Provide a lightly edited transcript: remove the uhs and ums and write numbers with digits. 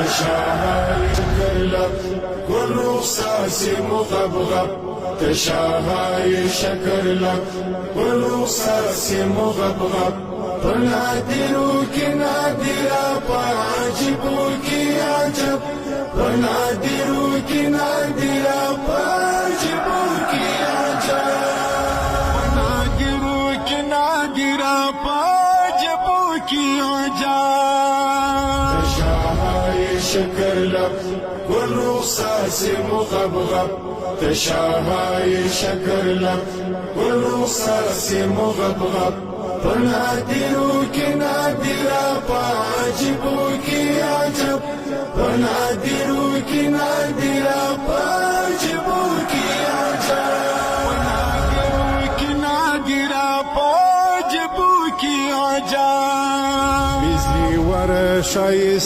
تشاهى يشكر لك كل رصاص مغبغب تشاهى يشكر لك كل رصاص مغبغب فنادروك نادرا فعجبوك عجب فنادروك نادرا فعجبوك عجب فنادروك نادرا فعجبوك عجب تشاهى يشكر لك كل رصاص مغبغب تشاهى يشكر لك كل رصاص مغبغب فنادروك نادرا فعجبوك عجب فنادروك نادرا فعجبوك عجب فنادروك نادرا فعجبوك عجب بزي ورا شايس